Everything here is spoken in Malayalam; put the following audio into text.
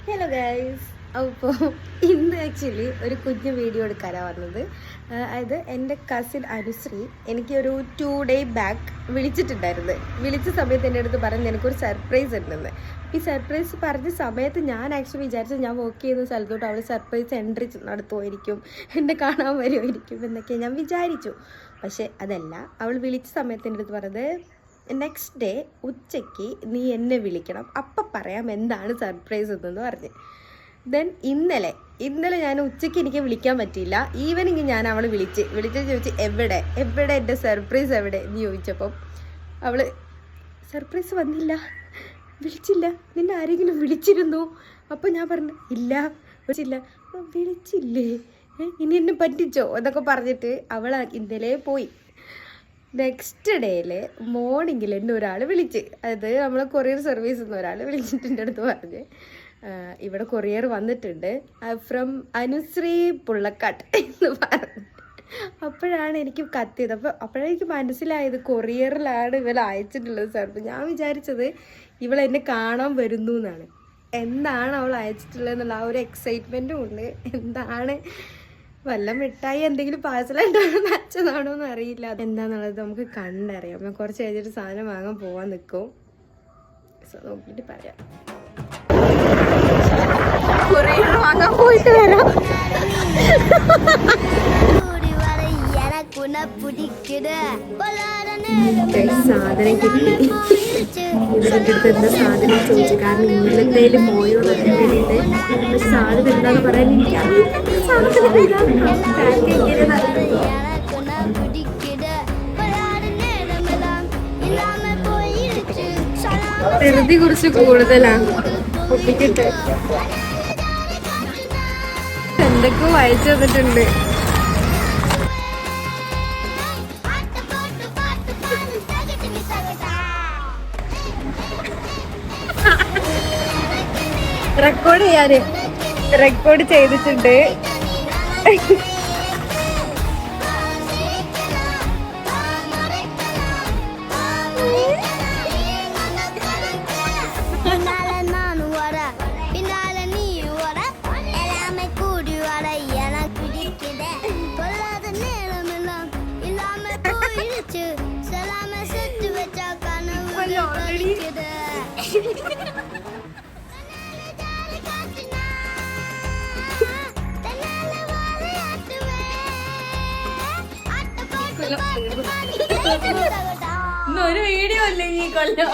Hello guys. അപ്പോൾ ഇന്ന് ആക്ച്വലി ഒരു കുഞ്ഞു വീഡിയോ എടുക്കാനാണ് വന്നത്. അതായത് എൻ്റെ കസിൻ അനുശ്രീ എനിക്കൊരു 2 ഡേ ബാക്ക് വിളിച്ചിട്ടുണ്ടായിരുന്നു. വിളിച്ച സമയത്ത് എൻ്റെ അടുത്ത് പറഞ്ഞ് എനിക്കൊരു സർപ്രൈസ് ഉണ്ടെന്ന്. ഈ സർപ്രൈസ് പറഞ്ഞ സമയത്ത് ഞാൻ ആക്ച്വലി വിചാരിച്ചത് ഞാൻ വർക്ക് ചെയ്യുന്ന സ്ഥലത്തോട്ട് അവൾ സർപ്രൈസ് എൻട്രി നടത്തുമായിരിക്കും, എന്നെ കാണാൻ വരുമായിരിക്കും എന്നൊക്കെ ഞാൻ വിചാരിച്ചു. പക്ഷേ അതല്ല. അവൾ വിളിച്ച സമയത്ത് എൻ്റെ അടുത്ത് പറഞ്ഞത് നെക്സ്റ്റ് ഡേ ഉച്ചയ്ക്ക് നീ എന്നെ വിളിക്കണം, അപ്പം പറയാം എന്താണ് സർപ്രൈസ് എന്ന് പറഞ്ഞ്. ദെൻ ഇന്നലെ ഞാൻ ഉച്ചയ്ക്ക് എനിക്ക് വിളിക്കാൻ പറ്റിയില്ല. ഈവനിങ് ഞാൻ അവൾ വിളിച്ച് ചോദിച്ച് എവിടെ എൻ്റെ സർപ്രൈസ് എവിടെ എന്ന് ചോദിച്ചപ്പം അവൾ സർപ്രൈസ് വന്നില്ല, വിളിച്ചില്ല, നിന്നെ ആരെങ്കിലും വിളിച്ചിരുന്നോ? അപ്പോൾ ഞാൻ പറഞ്ഞു ഇല്ല വിളിച്ചില്ലേ, ഇനി എന്നെ പറ്റിച്ചോ എന്നൊക്കെ പറഞ്ഞിട്ട് അവൾ ഇന്നലെ പോയി. നെക്സ്റ്റ് ഡേയിൽ മോർണിംഗിൽ എന്നെ ഒരാൾ വിളിച്ച്, അത് നമ്മളെ കൊറിയർ സർവീസിൽ നിന്ന് ഒരാൾ വിളിച്ചിട്ട് എൻ്റെ അടുത്ത് പറഞ്ഞ് ഇവിടെ കൊറിയർ വന്നിട്ടുണ്ട് ഫ്രം അനുശ്രീ പുള്ളക്കാട്ട് എന്ന് പറഞ്ഞു. അപ്പോഴാണ് എനിക്ക് കത്തിയത്. അപ്പോഴെനിക്ക് മനസ്സിലായത് കൊറിയറിലാണ് ഇവൾ അയച്ചിട്ടുള്ളത് സർപ്രൈസ്. ഞാൻ വിചാരിച്ചത് ഇവൾ എന്നെ കാണാൻ വരുന്നു എന്നാണ്. എന്താണ് അവൾ അയച്ചിട്ടുള്ളത് എന്നുള്ള ആ ഒരു എക്സൈറ്റ്മെൻറ്റും ഉണ്ട്. എന്താണ് വല്ല മിഠായി എന്തെങ്കിലും പാഴ്സലായിട്ടാണോ അച്ഛനാണോ എന്ന് അറിയില്ല. എന്താന്നുള്ളത് നമുക്ക് കണ്ടറിയാം. ഞാൻ കുറച്ച് കഴിഞ്ഞിട്ട് സാധനം വാങ്ങാൻ പോവാൻ നിൽക്കും. സോ നോക്കിയിട്ട് പറയാം. വാങ്ങാൻ പോയിട്ട് വരാം. സാധനം കിട്ടി. ഇവരുടെ അടുത്ത് എന്താ സാധനം ചോദിച്ചു, കാരണം ഇന്നലെന്തേലും പോയോ എന്നൊക്കെ വേണ്ടിയിട്ട് സാധനം എന്താന്ന് പറയാൻ എനിക്കറിയില്ല. ധൃതി കുറച്ച് കൂടുതലാണ്. പൊട്ടിക്കിട്ട് എന്തൊക്കെയോ അയച്ചു തന്നിട്ടുണ്ട്. റെക്കോർഡ് ചെയ്തിട്ടുണ്ട്. ഒരു വീഡിയോ അല്ലേ ഈ കൊല്ലം.